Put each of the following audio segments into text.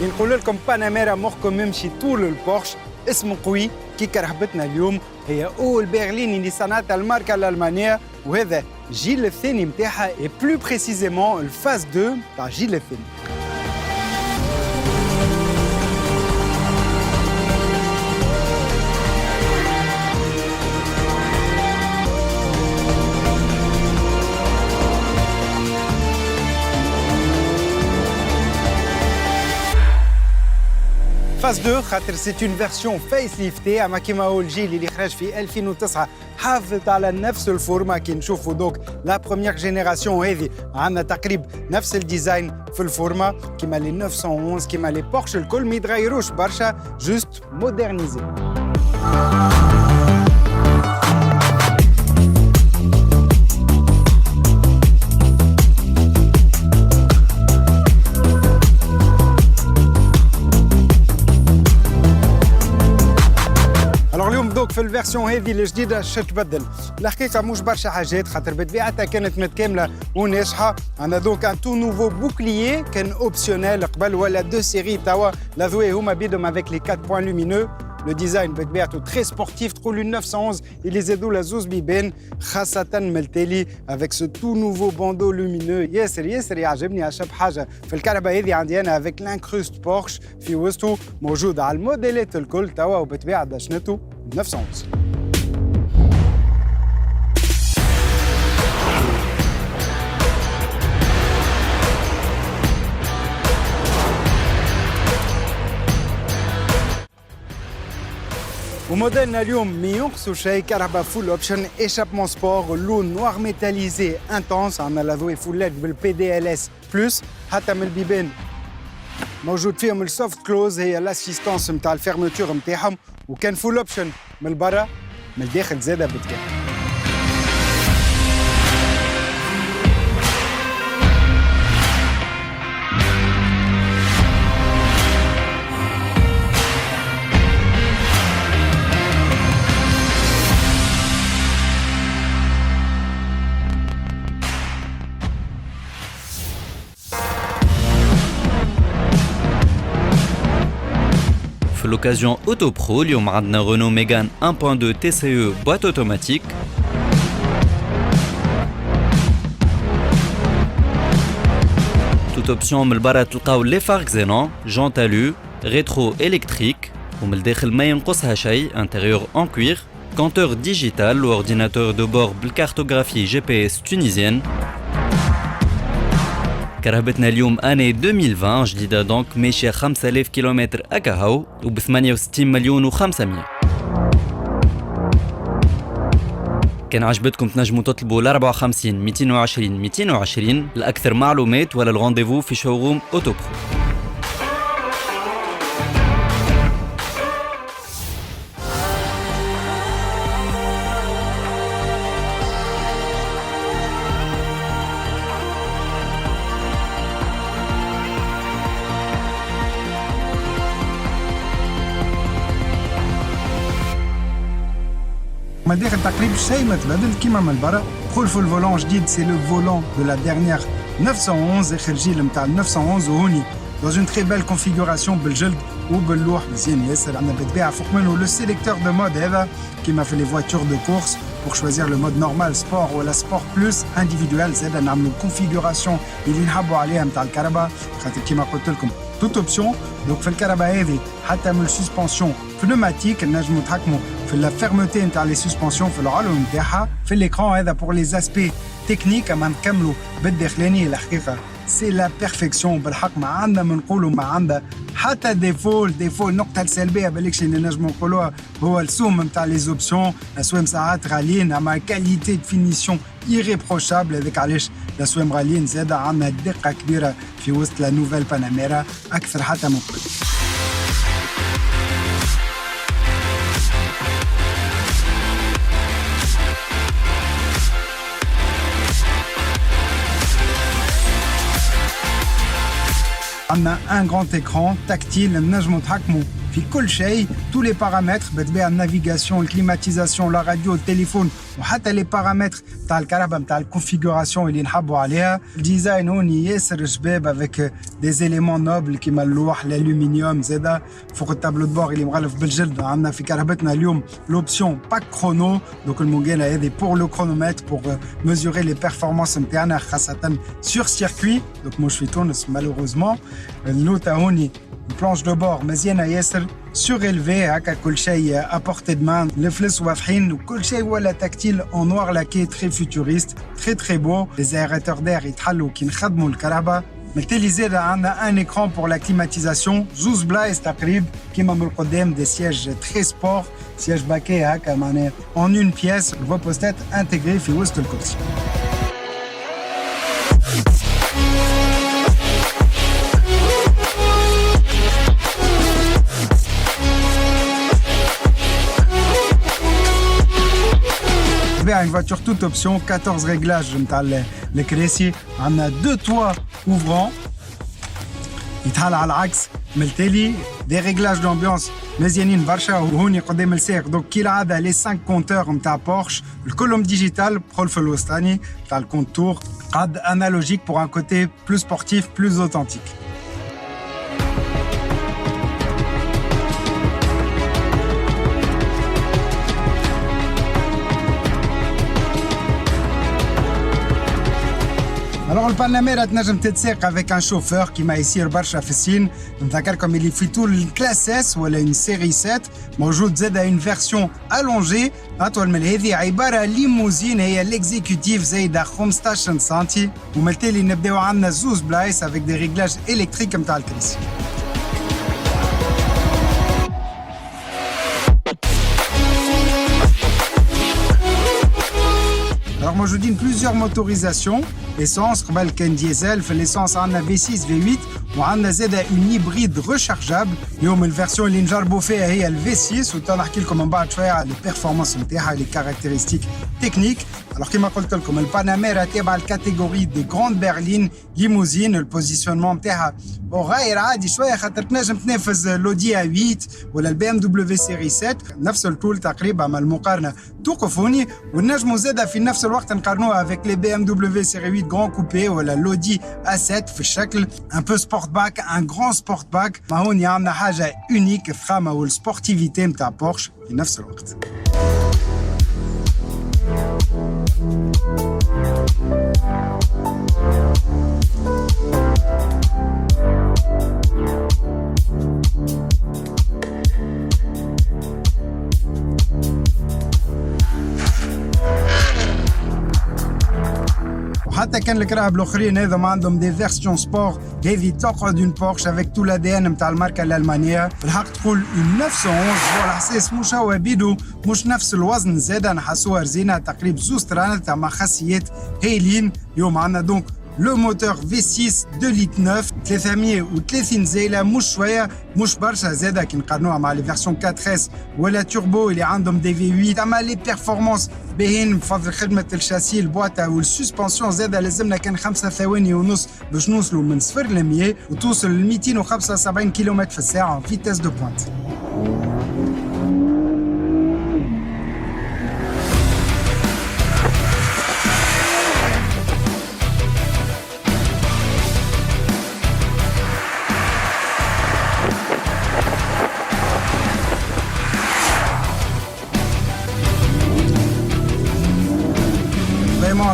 نقول لكم باناميرا مخكم يمشي طول البورش اسم قوي كي كرهبتنا اليوم هي أول برليني اللي صنعتها الماركة الألمانية وهذا الجيل الثاني متاعها et plus précisément الفاز 2 تاع الجيل الثاني. Phase 2 خاطر c'est une version faceliftée أما كيما هو الجيل اللي خرج في 2009 حافظت على نفس الفورما كي نشوفوا دوك لا بروميير جينيراسيون هذه عندنا تقريبا نفس الديزاين في الفورما كيما لي 911 كيما لي بورش الكل ما يتغيروش برشا جوست مودرنيزي. في الفيرسيون هذه الجديده شو تبدل الحقيقه مش برشا حاجات خاطر بطبيعتها كانت متكامله وناجحه. عندنا دونك ان تو نوفو بوكليي كان اوبسيونيل قبل ولا دو سيري توا لذوي هما بيدهم افيك لي 4 بوين لومينو. لو ديزاين بطبيعته تري سبورتيف تقولوا 911 اللي زادوا له زوز بيبان خاصه من التالي افيك سو تو نوفو باندو لومينو ياسر يعجبني. اشب حاجه في الكهرباء هذه عندي انا افيك لانكروست بورش في وسطه موجود على الموديلات الكل توا وبطبيعه دشنته 911. وموديلنا اليوم ما ينقصوا شيء كهرباء فول اوبشن ايشابمون سبور اللون نوار ميتاليزي انتونس. عندنا لاذوي فول ليد بالبي دي ال اس بلس حتى من البيبان موجود فيهم السوفت كلوز هي الاسيستانس نتاع الفيرمتور نتاعهم وكان فول اوبشن من برا من الداخل زاده بالكامل. في l'occasion Auto Pro اليوم عندنا رونو ميغان 1.2 TCE boîte automatique toute option من البرا تلقاو لي فار xénon جونت الو rétro électrique ومن الداخل ما ينقصها شيء intérieur en cuir compteur digital ou ordinateur de bord بالكارتوغرافي GPS tunisienne. كرهبتنا اليوم اني 2020 جديده دونك ماشيه 5000 كيلومتر اكاهو وب 68 مليون و500. كان عجبتكم تنجموا تطلبوا ل 54 220 220 لاكثر معلومات ولا الرونديفو في شوروم اوتو برو. ما داخل تقريبا شيء ما تبدل كيما من برا. قول في الفولون جديد سي لو فولون دو لا ديرنيير 911 اخر جيل نتاع 911 وهوني dans une très belle configuration بالجلد وباللوح مزيان ياسر. عندنا بالطبيعه فوق منه لو سيليكتور دو مود هذا كيما في لي فواتور دو كورس pour choisir le mode normal sport ou la sport plus individuel. زاد نعملوا configuration اللي نحبوا عليها نتاع الكهرباء خاطر كيما قلت لكم توت اوبسيون. دونك في الكهرباء هذه حتى من السسبنسيون بنوماتيك نجموا نتحكموا في لا فيرموتي نتاع لي سسبنسيون في العلو نتاعها. في الاكران هذا بور لي اسبي تكنيك اما نكملوا بالداخلاني الحقيقه سي لا بيرفكسيون بالحق. ما عندنا ما نقولوا ما عندها حتى ديفو النقطه السلبيه بالكش اللي نجموا نقولوها هو السوم نتاع لي زوبسيون. الاسوام ساعات غاليين اما كاليتي دو فينيسيون ايريبروشابل. هذاك علاش الاسوام غاليين زاده عندنا دقه كبيره في وسط لا نوفيل باناميرا اكثر حتى من قبل. عندنا ان غراند اكران تاكتيل نجموا نتحكموا في كل شيء tous les paramètres بتبيع النافيغاسيون الكليماتيزاسيون لا راديو التليفون وحتى لي بارامتر تاع الكهرباء نتاع الكونفيغوراسيون اللي نحبوا عليها. الديزاين هوني ياسر شباب افيك دي زيليمون نوبل كيما اللوح الالومنيوم زاده فوق التابلو دو بور اللي مغلف بالجلد. عندنا في كهربتنا اليوم لوبسيون باك كرونو دوك المونجيله هذه بور لو كرونومتر بور ميزوري لي بيرفورمانس نتاعنا خاصه سور سيركوي دوك مش في تونس مالوروزمون. النوتا هوني بلانش دو بور مزيانه ياسر surélevé هكا كل شيء à portée de main. الفلس واضحين وكل شيء ولا تكتيل en noir laqué très futuriste très très beau. les aérateurs d'air يتحلوا كي نخدموا الكهرباء. بالتالي زاد عندنا ان écran pour la climatisation زوز بلايص تقريب كيما من القدام des sièges très sport siège باكي هكا معناها en une pièce الفوبوستات intégré في وسط الكرسي. Une voiture toute option, 14 réglages le كراسي. عندنا 2 toits ouvrants يتحل على العكس من التالي des réglages d'ambiance مزيانين برشا. وهوني قدام السائق دوك كي العاده لي 5 كونتور نتاع بورش الكلهم ديجيتال بحول في الوسطاني تاع الكونتور قاد analogique pour un côté plus sportif plus authentique. Alors le Panamera تنجم تتساق avec un chauffeur كيما يصير برشا في الصين. نذكركم اللي في طول الكلاس اس ولا une série 7 موجود زاده une version allongée اطول من هذه عباره ليموزين هي الاكزيكوتيف زايده 15 سنتي. ومن التالي نبداو عندنا زوز بلايص avec des réglages électriques نتاع الكرسي. Alors موجودين plusieurs motorisations essence قبل كان ديزل. في الاسانس عندنا V6 V8 وعندنا زاده اون هيبريد ريشارجابل. اليوم الفيرسيون اللي نجربوا فيها هي الفي 6 وتنحكي لكم من بعد شويه على البيرفورمانس نتاعها لي كاركتيرستيك تكنيك. alors كما قلت لكم الباناميرا تابعه الكاتيجوري دي غراند برلين ليموزين. البوزيشنمون نتاعها غير عادي شويه خاطر تنجم تنافس لودي 8 ولا البي ام دبليو سيري 7 نفس الطول تقريبا. مع المقارنه توقفوني ونجموا زاده في نفس الوقت نقارنوها افيك لي بي ام دبليو سيري 8 غران كوبي ولا لودي A7 في الشكل ان بو سبورت باك ان غران سبورت باك. ما هون عندنا حاجه اونيك الفخامه والسبورتيفيتي نتاع بورش في نفس الوقت. حتى كان الكراهب الاخرين هذا ما عندهم دي فيرسيون سبور هذه تقعد اون بورش افيك تو الادي ان نتاع الماركه الالمانيه. بالحق تقول اون 911 على احساس مش هو بيدو مش نفس الوزن زاده نحسوها رزينه تقريبا زوز ترانت مع خاصيات هايلين. اليوم عندنا دونك لو موتور V6 2 لتر 9 330 زايله مش شويه مش برشا زاده كي نقارنوها مع لي فيرسيون 4S ولا توربو اللي عندهم دي V8. اما لي بيرفورمانس باهين بفضل خدمه الشاسي البواطه والسسبنسيون زاده لازمنا كان 5 ثواني ونص باش نوصلوا من 0 ل 100 وتوصل ل 275 كيلومتر في الساعه فيتاس دو بوينت.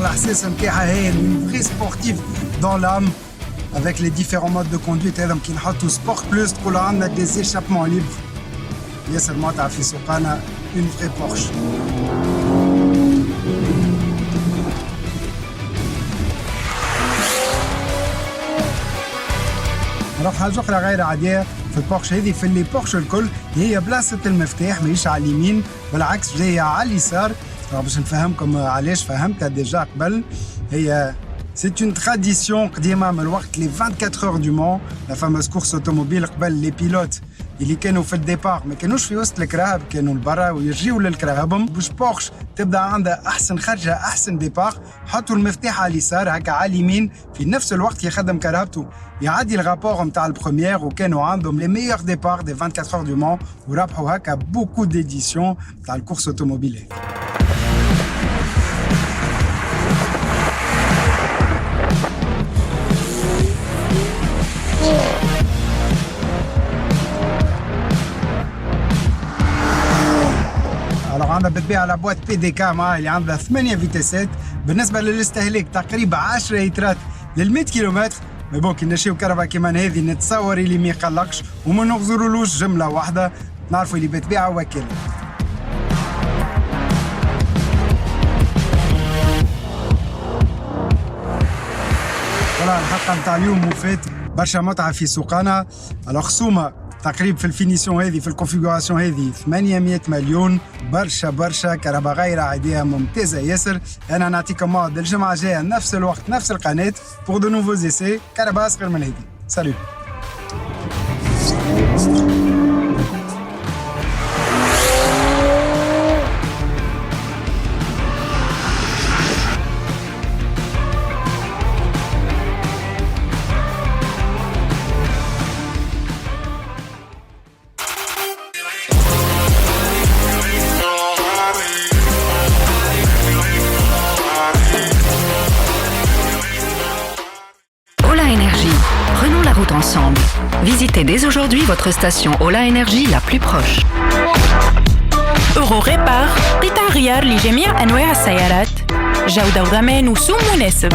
l'accès نتاعها هي une vraie sportive dans l'âme avec les différents modes de conduite هذم كي نحطوا سبورت بلس تقول عندنا des échappements libres. ياسر متعة في سوقنا une vraie Porsche. نروح حاجة أخرى غير عادية في البورش هذه. في اللي بورش الكل هي بلاصة المفتاح ماهيش على اليمين بالعكس جاية على اليسار. باش نفهمكم علاش فهمتها ديجا قبل. هي c'est une tradition قديمة من الوقت les 24 heures du Mans, la fameuse course automobile قبل les pilotes اللي كانوا في الديبار ما كانوش في وسط الكراهب، كانوا لبرا ويرجيوا للكراهبهم. باش بورش تبدا عندها احسن خرجه احسن ديبار، حطوا المفتاح على اليسار هكا على اليمين، في نفس الوقت يخدم كرهبته يعدي الرابور نتاع البروميير، وكانوا عندهم لي ميور ديبار دي 24 اور دو مون، وربحوا هكا بوكو ديديسيون تاع الكورس اوتوموبيل. عندنا بالطبيعة على بوات بي دي كا معاه اللي عندها 8 فيتاسات. بالنسبة للاستهلاك تقريبا 10 لترات لل100 كيلومتر. مي بون كي نمشيو كهرباء كيما هذه نتصور اللي ما يقلقش وما نغزرولوش جملة واحدة، نعرفوا اللي بالطبيعة وكيل. الحلقة نتاع اليوم وفات برشا متعة في سوقنا. على خصومة تقريبا في الفينيسيون هذه في الكونفيغوراسيون هذه 800 مليون، برشا كهرباء غير عادية ممتازة ياسر. أنا نعطيكم موعد الجمعة الجاية نفس الوقت نفس القناة pour de nouveaux essais. كهرباء أصغر من هذه. سالو. Ensemble. Visitez dès aujourd'hui votre station Ola Energy la plus proche. Euro Repar قطع غيار لجميع أنواع السيارات، جودة وضمان وسوم مناسب.